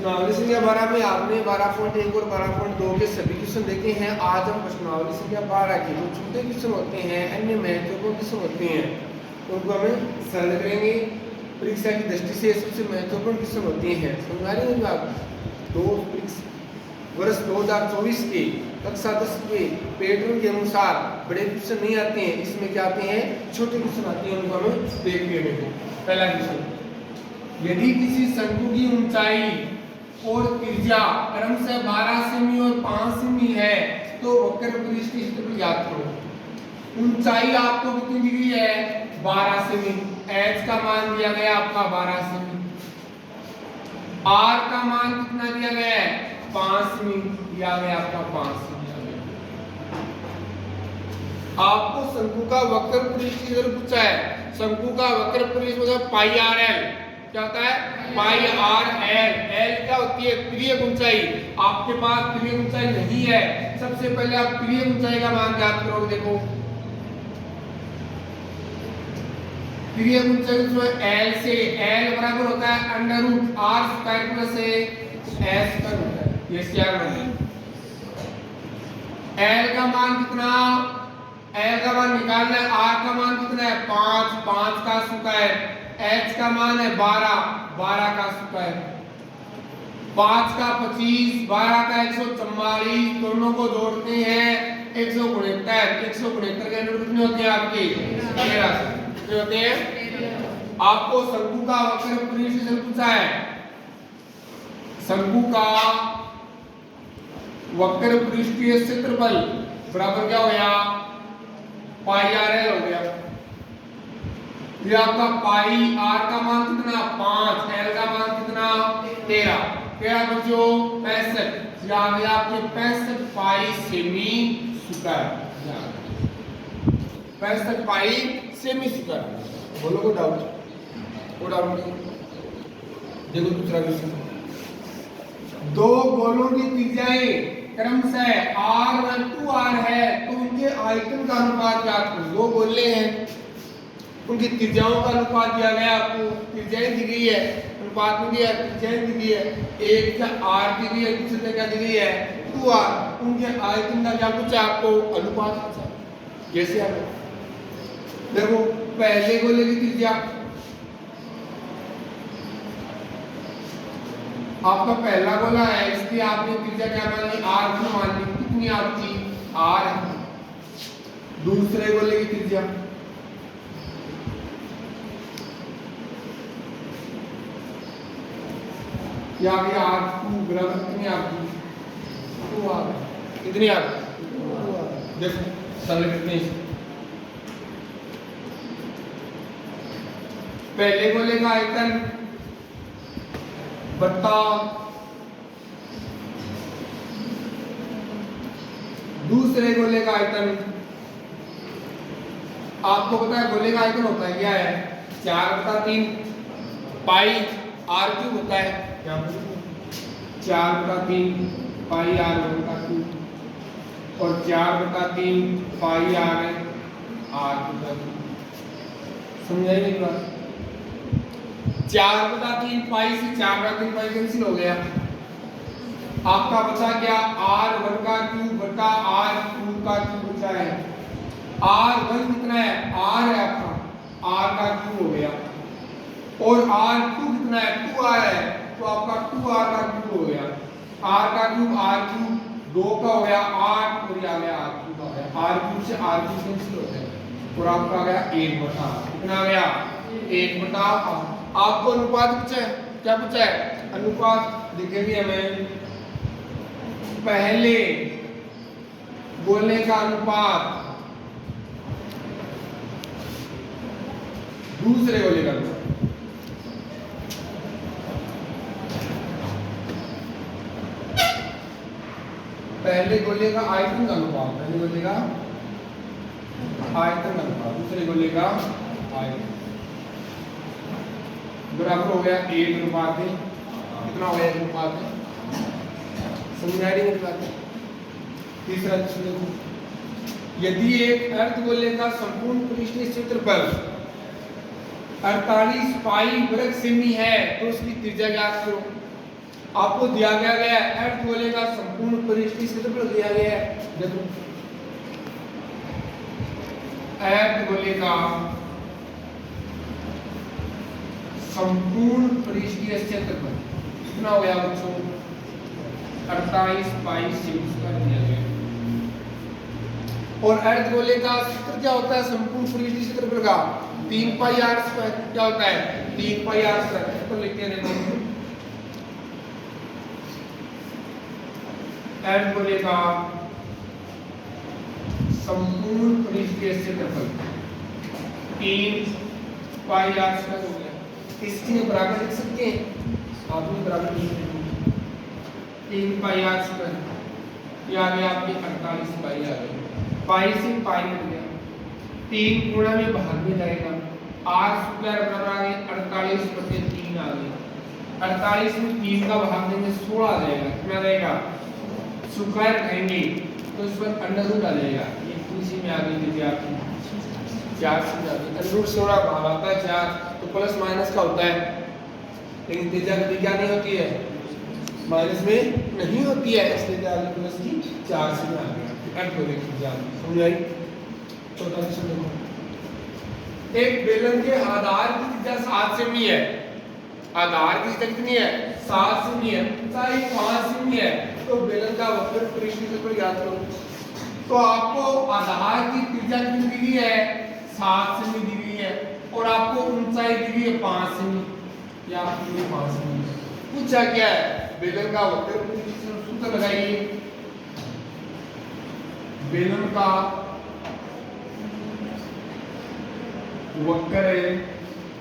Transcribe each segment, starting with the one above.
प्रश्नावली संख्या 12 में आपने 12.1 और 12.2 के सभी क्वेश्चन देखे हैं। आज हम प्रश्नावली संख्या 12 के जो छोटे क्वेश्चन होते हैं, अन्य महत्वपूर्ण क्वेश्चन होते हैं, उनको हमें सरल करेंगे। परीक्षा की दृष्टि से सबसे महत्वपूर्ण क्वेश्चन होते हैं। समझा रहे हैं आप? वर्ष 2024 के कक्षा 10 के पैटर्न के अनुसार बड़े क्वेश्चन नहीं आते हैं, इसमें क्या आते हैं, छोटे क्वेश्चन आते हैं, उनको हमें देख लेंगे। पहला क्वेश्चन, यदि किसी शंकु की ऊंचाई और त्रिज्या क्रमशः 12 सेमी और 5 सेमी है तो वक्र पृष्ठ की क्षेत्रफल ज्ञात करो। ऊंचाई आपको कितनी दी गई है? 12 सेमी। h का मान दिया गया आपका 12 सेमी। r का मान कितना दिया गया है? 5 सेमी दिया गया आपका 5 सेमी। आपको शंकु का वक्र पृष्ठ की जरूरत पूछा है। शंकु का वक्र पृष्ठ मतलब पाई आर एल। क्या होता है? पाई आर एल। एल क्या होती है? तिर्यक ऊंचाई। आपके पास तिर्यक ऊंचाई नहीं है, सबसे पहले आप तिर्यक ऊंचाई का मान ज्ञात करोगे। देखो तिर्यक ऊंचाई जो है एल से, एल बराबर होता है under root R square plus S square होता है। ये क्या है? एल का मान कितना? एल का मान निकालना है। आर का मान कितना है? 5, 5 का स्क्वायर। h का मान है 12, 12 का स्क्वायर। 5 का 25, 12 का 144, दोनों को जोड़ते हैं 169। 169 के अंदर कितने होते हैं आपके? 13 कितने होते हैं? आपको शंकु का वक्र पृष्ठ से पूछा है। शंकु का वक्र पृष्ठीय क्षेत्रफल बराबर क्या हो गया? पाई आर एल हो गया। ये आपका पाई आर का मान कितना? 5, एल का मान कितना? 13। 13 बच्चों 65। या गया आपके 65 पाई सेमी स्क्वायर। 65 पाई सेमी स्क्वायर। बोलो को डाउट? को डाउट नहीं? देखो दूसरा क्वेश्चन, दो गोलों की त्रिज्याएं क्रमशः r1 2r है तो उनके आयतन का अनुपात ज्ञात करो। दो गोले हैं, उनकी त्रिज्याओं का अनुपात दिया गया। आपको त्रिज्याएं दी गई है, अनुपात में दिया है, त्रिज्याएं दी गई है। एक का r दी गई है, दूसरे का दी गई है 2r। उनके आयतन का क्या पूछा आपको? अनुपात पूछा। कैसे आगे देखो, पहले गोले की त्रिज्या आपका पहला गोला है, इसकी आपने त्रिज्या क्या मान ली? r मान ली। कितनी आपकी? r है। दूसरे गोले की त्रिज्या क्या गया? r2 बराबर कितनी आपकी? 2r। कितनी आपकी? 2r। देखो सरल कितनी, पहले गोले का आयतन बट्टा दूसरे गोले का आयतन। आपको पता है गोले का आयतन होता है क्या है? 4/3 पाई r क्यूब होता है। क्या 4/3 पाई r/3 और 4/3 पाई r/3। समझाई नहीं बात? 4/3 पाई से 4/3 पाई कैंसिल हो गया। आपका बचा क्या? r1 का क्यूब बटा r2 का क्यूब बचा है। r1 कितना है? r है आपका, r का क्यूब हो गया। और r2 कितना है? 2r है, तो आपका 2r का क्यूब हो गया। r का क्यूब r3 2 का हो गया 8 और ये आ गया r3 का हो गया। r3 से r3 कैंसिल हो गया और आपका आ गया 1/। कितना आ गया? 1/। आपको अनुपात पूछा है। क्या पूछा है? अनुपात दिखेगी हमें। पहले गोले का अनुपात दूसरे गोले का अनुपात। पहले गोले का आयतन का अनुपात, पहले गोले का आयतन का अनुपात दूसरे गोले का आयतन बराबर हो गया 1:। कितना हो गया? 1:। समझ आ रही है बात? तीसरा देखो, यदि एक अर्धगोले का संपूर्ण पृष्ठीय क्षेत्रफल 48 पाई वर्ग सेमी है तो उसकी त्रिज्या ज्ञात करो। आपको दिया गया है अर्धगोले का संपूर्ण परिष्ठी क्षेत्रफल दिया गया है। देखो अर्धगोले का संपूर्ण पृष्ठीय क्षेत्रफल कितना हो गया बच्चों 48 पाई सेमी दिया गया। और अर्धगोले का सूत्र क्या होता है संपूर्ण पृष्ठीय क्षेत्रफल का 3 पाई r स्क्वायर। क्या होता है 3 पाई r स्क्वायर। तो लिखते हैं देखो अर्धगोले का संपूर्ण पृष्ठीय क्षेत्रफल 3 पाई r स्क्वायर हो गया। इसके बराबर लिख सकते हैं आप भी बराबर लिख सकते हैं 3 पाई r स्क्वायर। ये आ गया आपके 48 पाई आ गया। पाई से पाई हो गया 3 गुणा में भाग में जाएगा r स्क्वायर बराबर आ गया 48 बटे 3 आ गया। 48 में 3 का भाग देंगे 16 आ जाएगा। कितना रहेगा स्क्वायर करेंगे तो इस पर अंडर रूट आ जाएगा। ये इसी में आ गई देखिए आपकी 4 से जाती अंडर रूट 16 भाग आता है 4 तो प्लस माइनस का होता है। लेकिन त्रिज्या गति क्या नहीं होती है माइनस में नहीं होती है इसलिए क्या प्लस की 4 से आ गया। अर्धगोले की त्रिज्या समझ आई। चौथा क्वेश्चन देखो एक बेलन के आधार की त्रिज्या 7 सेमी है। आधार की त्रिज्या कितनी है 7 सेमी है ऊंचाई 5 सेमी है। तो बेलन का वक्र पृष्ठीय क्षेत्रफल ज्ञात करो। तो आपको आधार की त्रिज्या कितनी दी गई है 7 सेमी दी गई है और आपको ऊंचाई दी गई है 5 सेमी या आपको 5 सेमी। पूछा क्या है बेलन का वक्र पृष्ठीय क्षेत्रफल सूत्र लगाइए। बेलन का वक्र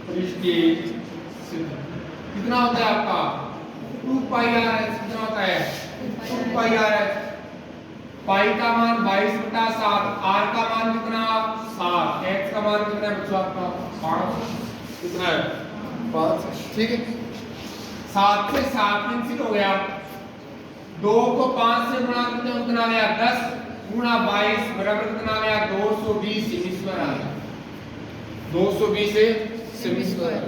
पृष्ठीय क्षेत्रफल कितना होता है आपका 2 पाई r h। कितना होता है 2 पाई r h। पाई का मान 22/7 r का मान कितना 7 x का मान कितना है बच्चों आपका 5 कितना है 5 ठीक है। 7 से 7 कैंसिल हो गया 2 को 5 से गुणा करते हैं कितना आ गया 10 गुणा 22 बराबर कितना आ गया 220 सेमी स्क्वायर आ गया 220 से सेमी स्क्वायर।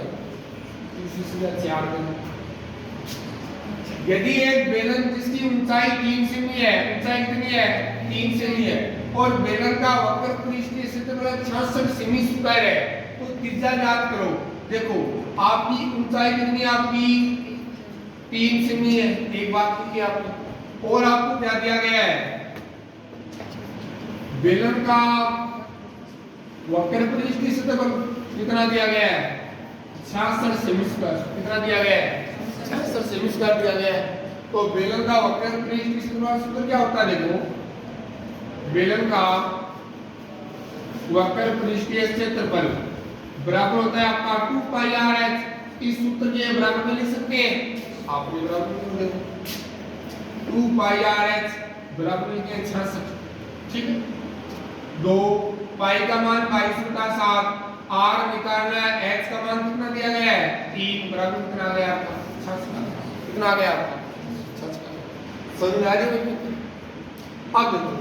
यदि एक बेलन जिसकी ऊंचाई 3 सेमी है ऊंचाई कितनी है 3 सेमी है और बेलन का वक्र पृष्ठीय क्षेत्रफल 66 सेमी स्क्वायर है तो त्रिज्या ज्ञात करो। देखो आपकी ऊंचाई कितनी है आपकी 3 सेमी है एक बात की आपने और आपको क्या दिया गया है बेलन का वक्र पृष्ठीय क्षेत्रफल कितना दिया गया है 66 सेमी स्क्वायर। कितना दिया गया है 66 सेमी स्क्वायर दिया गया है। तो बेलन का वक्र पृष्ठीय क्षेत्रफल सूत्र क्या होता है देखो बेलन का वक्र पृष्ठीय क्षेत्रफल बराबर होता है आपका 2 पाई r h। इस सूत्र के बराबर में लिख सकते हैं आप बराबर देखो 2 पाई r h बराबर लिखेंगे 66 ठीक है। 2 पाई का मान 22/7 r निकालना है x का मान कितना दिया गया है 3 बराबर कितना आ गया आपका 66 कितना आ गया आपका 66 समझ में आ रही है। अब देखो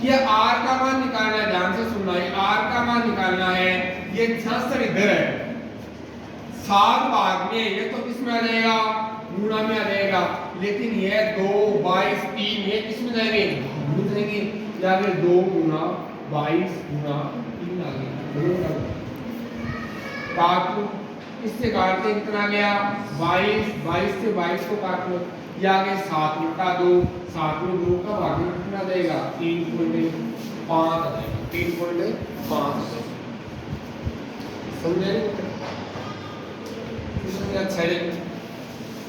ये r का मान निकालना है ध्यान से सुनना है r का मान निकालना है। ये 66 इधर है 7 भाग में ये तो किसमें आ जाएगा गुणा में आ जाएगा लेकिन ये 2 22 3 ये किसमें जाएंगे भाग में जाएंगे जाके 2 गुना 22 गुना 3 आ गया काट लो इससे काटते कितना आ गया 22 22 से 22 को काट लो ये आ गया 7 बटा 2 7 में 2 का भाग में कितना आ जाएगा 3.5 आ जाएगा 3.5 समझे इसमें अच्छा है।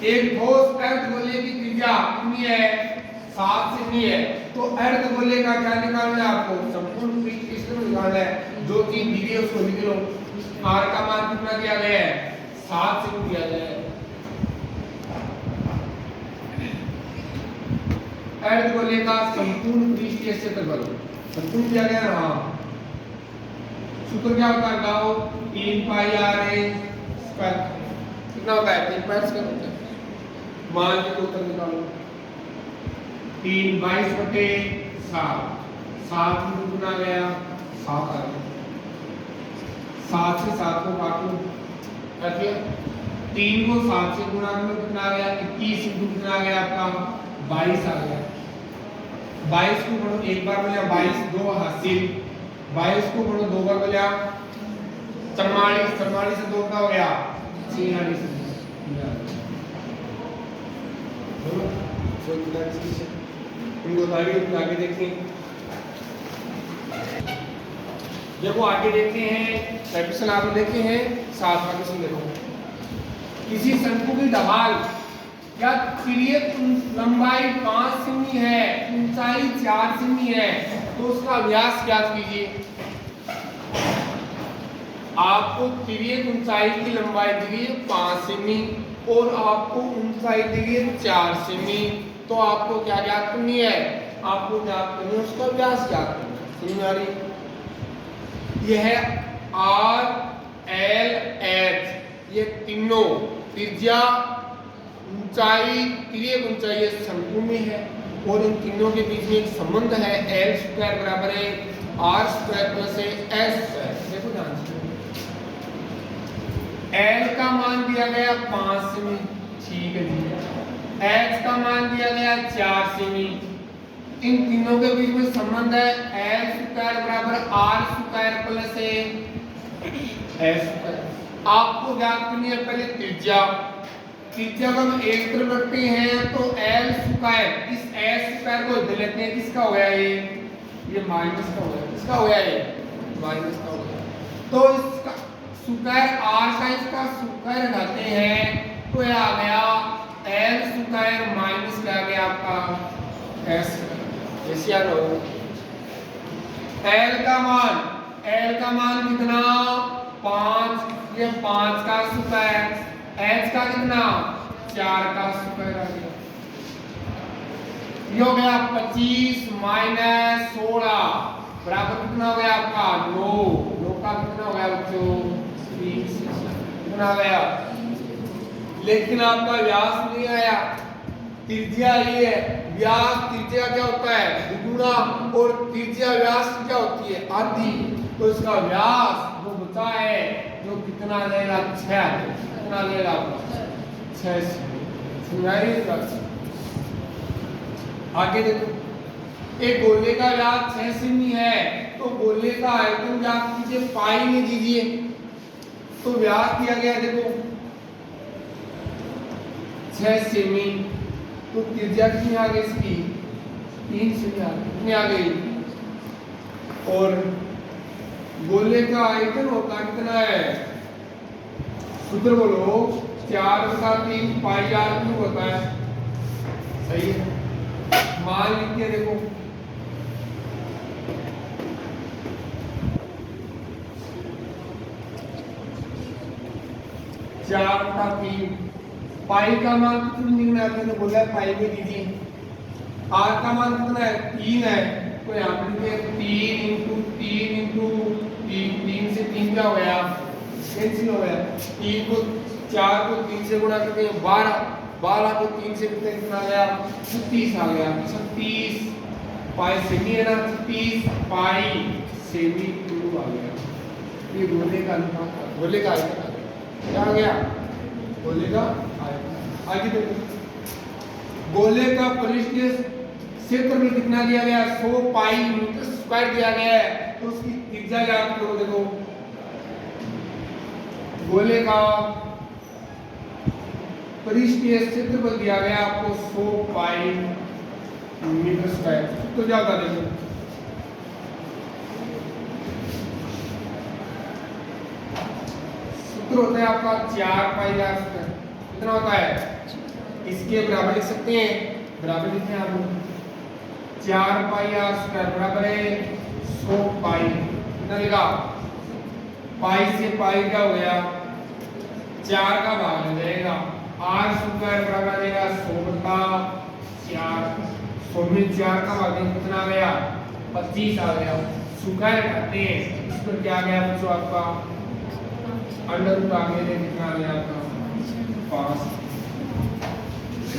एक ठोस अर्धगोले की त्रिज्या कितनी है 7 सेमी है तो अर्धगोले का क्या निकालना है आपको संपूर्ण पृष्ठ क्षेत्रफल निकालना है। जो चीज दी है उसको लिख लो r का मान कितना दिया गया है 7 सेमी दिया गया है। अर्धगोले का संपूर्ण पृष्ठीय क्षेत्रफल संपूर्ण दिया गया ना सूत्र क्या होता है बताओ 3 पाई r स्क्वायर कितना होता है 3 पाई स्क्वायर होता है। मान के उत्तर निकालो 3 22 बटे 7 7 में गुना गया 7 आ गया 7 से 7 को काटो काट लिया 3 को 7 से गुणा करो कितना आ गया 21 इंटू कितना आ गया आपका 22 आ गया। 22 को पढ़ो एक बार मिला 22 2 हासिल 22 को पढ़ो दो बार मिला 44 44 से 2 का हो गया 46 इनको आगे देखें। जब वो आगे देखते हैं क्वेश्चन आपने देखे हैं 7वां क्वेश्चन देखो। किसी शंकु की ढाल या तिर्यक लंबाई 5 सेमी है ऊंचाई 4 सेमी है तो उसका व्यास ज्ञात कीजिए। आपको तिर्यक ऊंचाई की लंबाई दी गई 5 सेमी और आपको ऊंचाई दी गई 4 सेमी तो आपको क्या ज्ञात करनी है आपको ज्ञात करनी है उसका व्यास ज्ञात करना है। समझ आ रही? यह है आर एल एच ये तीनों त्रिज्या ऊंचाई तिर्यक ऊंचाई ये शंकु में है और इन तीनों के बीच में एक संबंध है एल स्क्वायर बराबर है R square plus S square. देखो ध्यान से एल का मान दिया गया 5 सेमी ठीक है जी। एच का मान दिया गया 4 सेमी। इन तीनों के बीच में संबंध है एल स्क्वायर बराबर R square plus S square. आपको ज्ञात करनी है पहले त्रिज्या। त्रिज्या को हम एक तरफ रखते हैं तो एल स्क्वायर इस एस स्क्वायर को इधर लेते हैं किसका हो गया ये माइनस का हो गया किसका हो गया ये माइनस का हो गया। तो इसका स्क्वायर आर का इसका स्क्वायर हटाते हैं तो ये आ गया एल स्क्वायर माइनस क्या आ गया आपका एस जैसे याद हो। एल का मान कितना 5 ये 5 का स्क्वायर एच का कितना 4 का स्क्वायर आ गया। ये हो गया 25 माइनस 16 बराबर कितना हो गया आपका 9 का कितना हो गया बच्चों 30 कितना हो गया। लेकिन आपका व्यास नहीं आया त्रिज्या ये है। व्यास त्रिज्या क्या होता है दुगुना और त्रिज्या व्यास क्या होती है आधी तो इसका व्यास जो बचा है जो कितना लेगा 6 कितना लेगा 6 सेमी। आगे देखो एक गोले का व्यास 6 सेमी है तो गोले का आयतन ज्ञात कीजिए पाई में दीजिए। तो व्यास दिया गया देखो 6 सेमी तो त्रिज्या कितनी आ गई इसकी 3 सेमी आ गई कितनी आ गई। और गोले का आयतन होता कितना है सूत्र बोलो 4/3 पाई आर क्यूब होता है सही है। मान लिखिए देखो चार का 3 पाई का मान कितना निकलना है तो बोला पाई में दीजिए। आर का मान कितना है 3 है तो यहाँ पर लिखिए 3 इंटू 3 से 3 क्या हो गया कैंसिल हो गया। 3 को 4 को 3 से गुणा करके 12 को 3 से कितना आ गया 36 आ गया। 36 पाई सेमी है ना 36 पाई सेमी क्यूब आ गया। ये गोले का अनुपात गोले का आयतन क्या आ गया गोले का आयतन। आगे देखो गोले का पृष्ठीय क्षेत्रफल कितना दिया गया 100 पाई मीटर स्क्वायर दिया गया है तो उसकी त्रिज्या ज्ञात करो। देखो गोले का पृष्ठीय क्षेत्रफल दिया गया आपको 100 पाई मीटर स्क्वायर तो ज्यादा देखो सूत्र होता है आपका 4 पाई आर स्क्वायर कितना होता है इसके बराबर लिख सकते हैं बराबर लिखते हैं आप 4 पाई आर स्क्वायर बराबर है 100 पाई कितना लिखा पाई से पाई क्या हो गया 4 का भाग हो जाएगा आर स्क्वायर बराबर रहेगा 100/4 100 में 4 का भाग कितना आ गया 25 आ गया। स्क्वायर करते हैं इस पर क्या आ गया बच्चों आपका अंडर रूट आ गया कितना आ गया आपका 5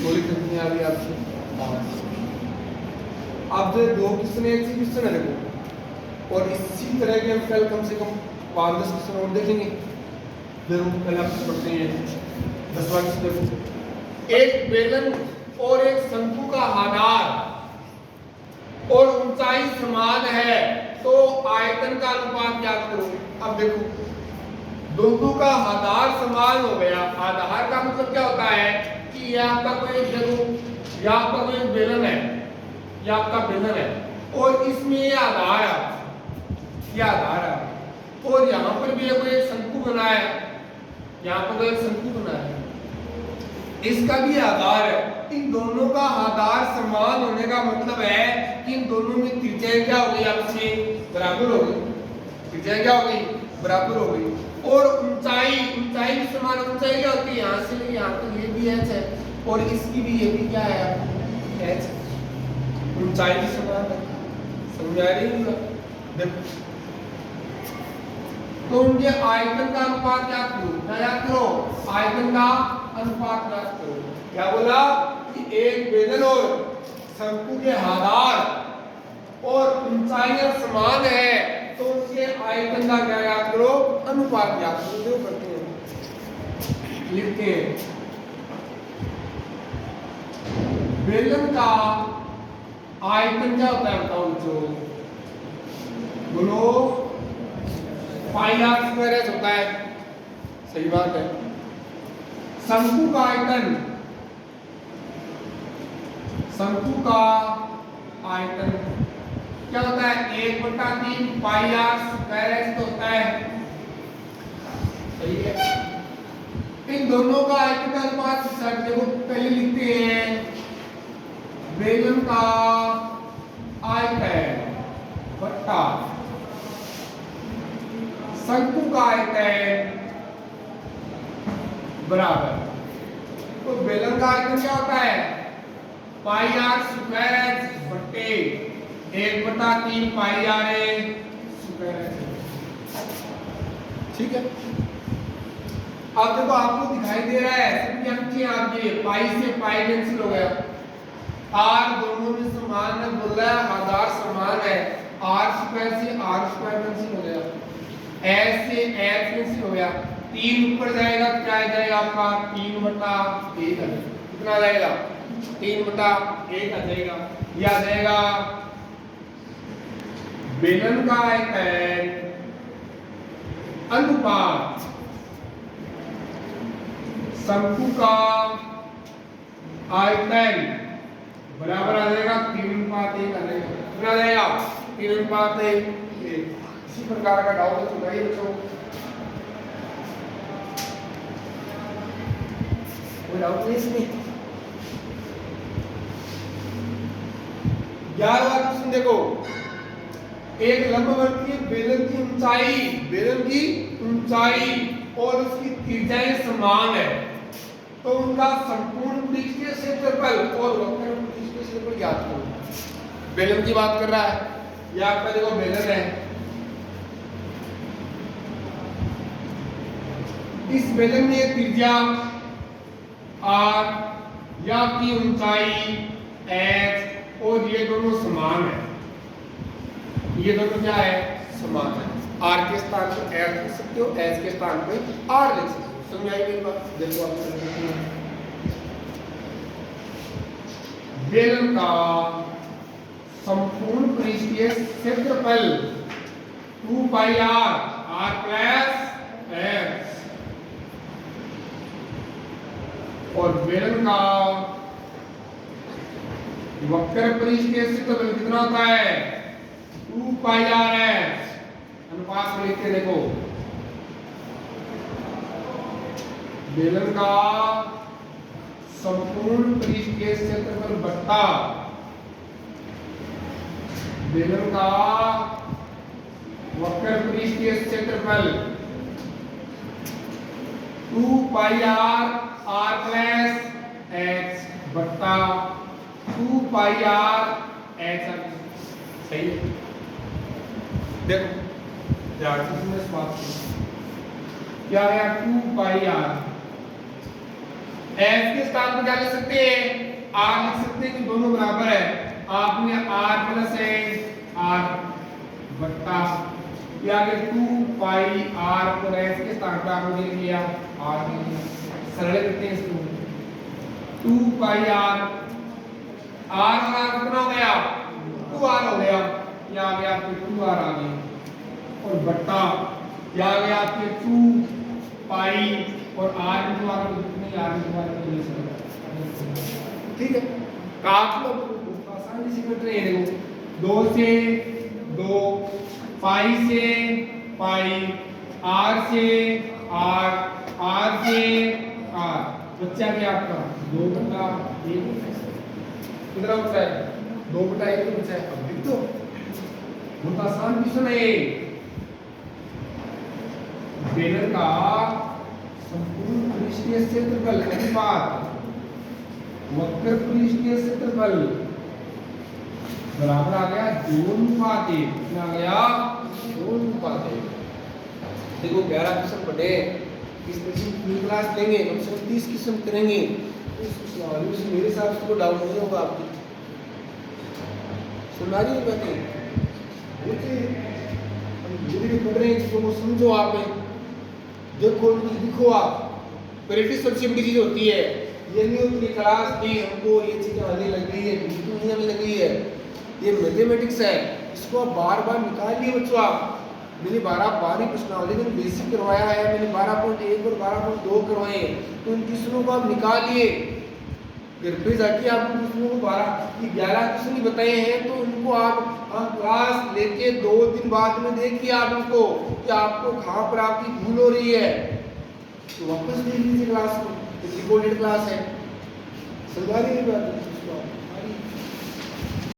गोली कितनी आ गई आपसे 5। अब जो दो क्वेश्चन एक ही क्वेश्चन है देखो और इसी तरह के हम कल कम से कम 5-10 क्वेश्चन और देखेंगे। जरूर कल आप पढ़ते हैं 10वां देखो, एक बेलन और एक शंकु का आधार और ऊंचाई समान है तो आयतन का अनुपात ज्ञात करो। अब देखो दोनों का आधार समान हो गया। आधार का मतलब क्या होता है कि ये आपका कोई देखो, यह आपका कोई बेलन है, यह आपका बेलन है और इसमें ये आधार है, ये आधार है और यहाँ पर भी कोई शंकु बना है, यहाँ पर कोई शंकु बना है, इसका भी आधार है। इन दोनों का आधार समान होने का मतलब है कि इन दोनों में त्रिज्या क्या हो गई, आपस में बराबर हो गई। त्रिज्या क्या हो गई, बराबर हो गई। और ऊंचाई भी समान। ऊंचाई क्या होती है, यहाँ से लेके यहाँ तक ये भी h है और इसकी भी ये भी क्या है, h। ऊंचाई भी समान है। समझ आ रही है? देखो तो उनके आयतन का अनुपात याद करो, क्या याद करो, आयतन का अनुपात याद करो। क्या बोला कि एक बेलन और शंकु के आधार और ऊंचाइयां समान है तो उनके आयतन का क्या याद करो, अनुपात याद करो। जो करते हैं लिखते हैं बेलन का आयतन क्या होता है, बताओ बच्चों, बोलो, पाई आर स्क्वायर एच होता है। सही बात है। शंकु का आयतन, शंकु का आयतन क्या होता है, 1/3 पाई आर स्क्वायर एच होता है। सही है। इन दोनों का आयतन का अनुपात सर देखो पहले लिखते हैं बेलन का आयतन बट्टा शंकु का आयतन बराबर। तो बेलन का आयतन क्या होता है, पाई आर स्क्वायर एच बट्टे 1/3 पाई आर स्क्वायर एच। ठीक है। अब देखो आपको दिखाई दे रहा है आपके पाई से पाई कैंसिल हो गया, आर दोनों में समान है, बोल रहा है आधार समान है, आर स्क्वायर से आर स्क्वायर कैंसिल हो गया, एच से एच कैंसिल हो गया, 3 ऊपर जाएगा क्या आ जाएगा आपका 3/1 कितना आ जाएगा, 3/1 आ जाएगा। यह आ जाएगा बेलन का आयतन अनुपात शंकु का आयतन बराबर आ जाएगा 3:1 आ जाएगा। कितना आ जाएगा 3:1। इसी प्रकार का डाउट है तो बताइए बच्चों, कोई डाउट नहीं इसमें। 11वां क्वेश्चन देखो, एक लंबवर्तीय बेलन की ऊंचाई और उसकी त्रिज्याएं समान है तो उनका संपूर्ण पृष्ठीय क्षेत्रफल और वक्र पृष्ठीय क्षेत्रफल ज्ञात करो। बेलन की बात कर रहा है, यह आपका देखो बेलन है, इस बेलन में त्रिज्या r या की ऊंचाई h और ये दोनों समान है। ये दोनों क्या है, समान है। r के स्थान पर h लिख सकते हो, h के स्थान पर r लिख सकते हो। समझ आई मेरी बात? देखो आप बेलन का संपूर्ण पृष्ठीय क्षेत्रफल 2 पाई r प्लस h और बेलन का वक्र पृष्ठीय क्षेत्रफल कितना होता है 2 पाई r h। अनुपात में लिखते देखो बेलन का संपूर्ण पृष्ठीय क्षेत्रफल बट्टा बेलन का वक्र पृष्ठीय क्षेत्रफल 2 पाई r प्लस h बट्टा 2 पाई r h। सही है। देखो ध्यान से सुनो इस बात को, क्या है 2 पाई r, h के स्थान पर क्या लिख सकते हैं, r लिख सकते हैं कि दोनों बराबर है। आपने r प्लस r बट्टा या 2 पाई r को h के स्थान पर आपने लिख लिया r। सरल करते हैं इसको 2 पाई आर आर और आर कितना हो गया 2 आर हो गया, ये आ गया आपके 2 आर आ गया और बट्टा ये आ गया आपके 2 पाई और आर इंटू आर कितने आर इंटू आर के लिए ठीक है। काट लो आसानी से कट रही है, देखो 2 से 2 पाई से पाई आर से आर आर से आर बच्चा क्या आपका 2 बटा 1 कितना बचा है 2 बटा 1 बचा है। अब लिख दो, बहुत आसान क्वेश्चन है ये। बेलर का संपूर्ण पृष्ठीय क्षेत्रफल अनुपात वक्र पृष्ठीय क्षेत्रफल बराबर आ गया 2:1 कितना आ गया 2:1। देखो 11 क्वेश्चन पढ़े, इस तरह की क्लास लेंगे, कम से कम 30 क्वेश्चन करेंगे, उसमें मेरे हिसाब से कोई डाउट नहीं होगा आपकी। सुना रही है बातें, धीरे पढ़ रहे हैं, इसको समझो आप, देखो लिखो आप। प्रैक्टिस सबसे बड़ी चीज होती है, ये नहीं होती क्लास में हमको ये चीजें आने लग गई है, बिल्कुल नहीं आने लग गई है। ये मैथमेटिक्स है, इसको आप बार बार निकालिए बच्चों। आप मैंने 12 प्रश्नावली में बेसिक करवाया है, मैंने 12.1 और 12.2 करवाए, तो उन क्वेश्चनों को आप निकालिए, घर पे जाके आप उन क्वेश्चनों को 11 क्वेश्चन बताए हैं, तो उनको आप क्लास लेके 2 दिन बाद में देखिए आप उनको कि आपको कहाँ पर आपकी भूल हो रही है, तो वापस देख लीजिए क्लास को, रिकॉर्डेड क्लास है। समझा रही है बात?